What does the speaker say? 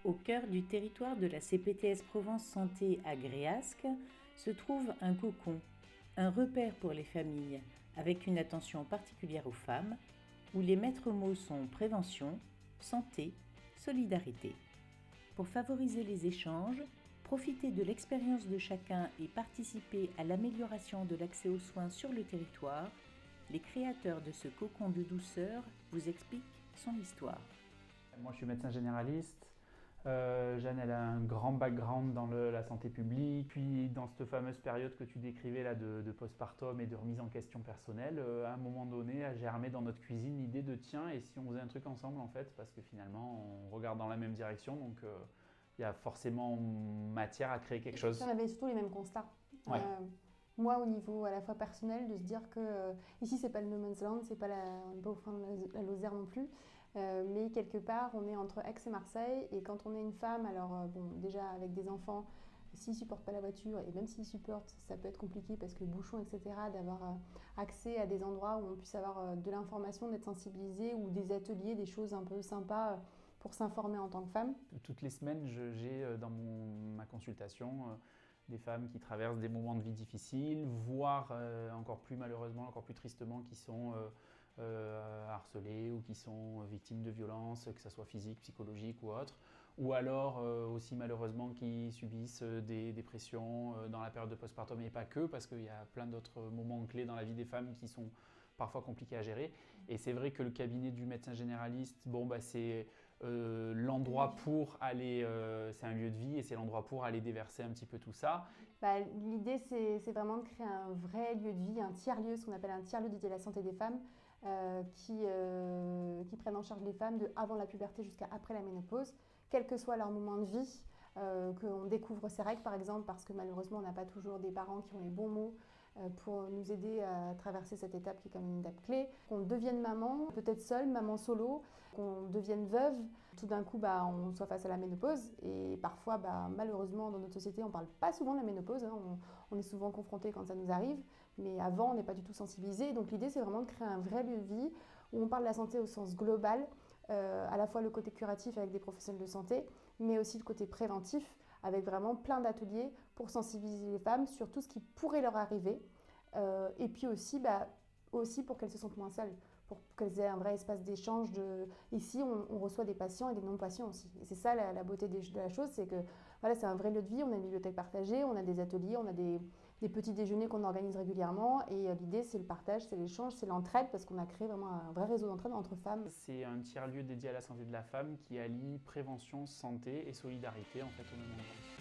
Au cœur du territoire de la CPTS Provence Santé à Gréasque se trouve un cocon, un repère pour les familles, avec une attention particulière aux femmes, où les maîtres mots sont prévention, santé, solidarité. Pour favoriser les échanges, profiter de l'expérience de chacun et participer à l'amélioration de l'accès aux soins sur le territoire, les créateurs de ce cocon de douceur vous expliquent son histoire. Moi, je suis médecin généraliste. Jeanne, elle a un grand background dans la santé publique. Puis, dans cette fameuse période que tu décrivais là, de postpartum et de remise en question personnelle, à un moment donné, a germé dans notre cuisine l'idée de tiens, et si on faisait un truc ensemble en fait, parce que finalement, on regarde dans la même direction, donc il y a forcément matière à créer quelque chose. On avait surtout les mêmes constats. Ouais. Moi, au niveau à la fois personnel, de se dire que ici, c'est pas le no man's land, c'est pas on n'est pas au fin de la Lozère non plus, mais quelque part, on est entre Aix et Marseille, et quand on est une femme, alors bon, déjà avec des enfants, s'ils supportent pas la voiture, et même s'ils supportent, ça peut être compliqué parce que bouchons, etc., d'avoir accès à des endroits où on puisse avoir de l'information, d'être sensibilisé, ou des ateliers, des choses un peu sympas pour s'informer en tant que femme. Toutes les semaines, j'ai dans ma consultation des femmes qui traversent des moments de vie difficiles, voire encore plus malheureusement, encore plus tristement, qui sont harcelées ou qui sont victimes de violences, que ce soit physique, psychologique ou autre, ou alors aussi malheureusement qui subissent des dépressions dans la période de postpartum, et pas que, parce qu'il y a plein d'autres moments clés dans la vie des femmes qui sont parfois compliqués à gérer. Et c'est vrai que le cabinet du médecin généraliste, c'est l'endroit pour aller, c'est un lieu de vie et c'est l'endroit pour aller déverser un petit peu tout ça. L'idée, c'est vraiment de créer un vrai lieu de vie, un tiers-lieu, ce qu'on appelle un tiers-lieu dédié à la santé des femmes, qui prennent en charge les femmes de avant la puberté jusqu'à après la ménopause, quel que soit leur moment de vie, qu'on découvre ses règles par exemple, parce que malheureusement on n'a pas toujours des parents qui ont les bons mots pour nous aider à traverser cette étape qui est comme une étape clé. Qu'on devienne maman, peut-être seule, maman solo, qu'on devienne veuve, tout d'un coup on soit face à la ménopause, et parfois malheureusement dans notre société on ne parle pas souvent de la ménopause, hein. On est souvent confronté quand ça nous arrive, mais avant on n'est pas du tout sensibilisé. Donc l'idée c'est vraiment de créer un vrai lieu de vie où on parle de la santé au sens global, à la fois le côté curatif avec des professionnels de santé, mais aussi le côté préventif, avec vraiment plein d'ateliers pour sensibiliser les femmes sur tout ce qui pourrait leur arriver, et puis aussi pour qu'elles se sentent moins seules, pour qu'elles aient un vrai espace d'échange. Ici, on reçoit des patients et des non-patients aussi. Et c'est ça la beauté de la chose, c'est que voilà, c'est un vrai lieu de vie, on a une bibliothèque partagée, on a des ateliers, on a des petits déjeuners qu'on organise régulièrement, et l'idée c'est le partage, c'est l'échange, c'est l'entraide, parce qu'on a créé vraiment un vrai réseau d'entraide entre femmes. C'est un tiers-lieu dédié à la santé de la femme qui allie prévention, santé et solidarité en fait au même endroit.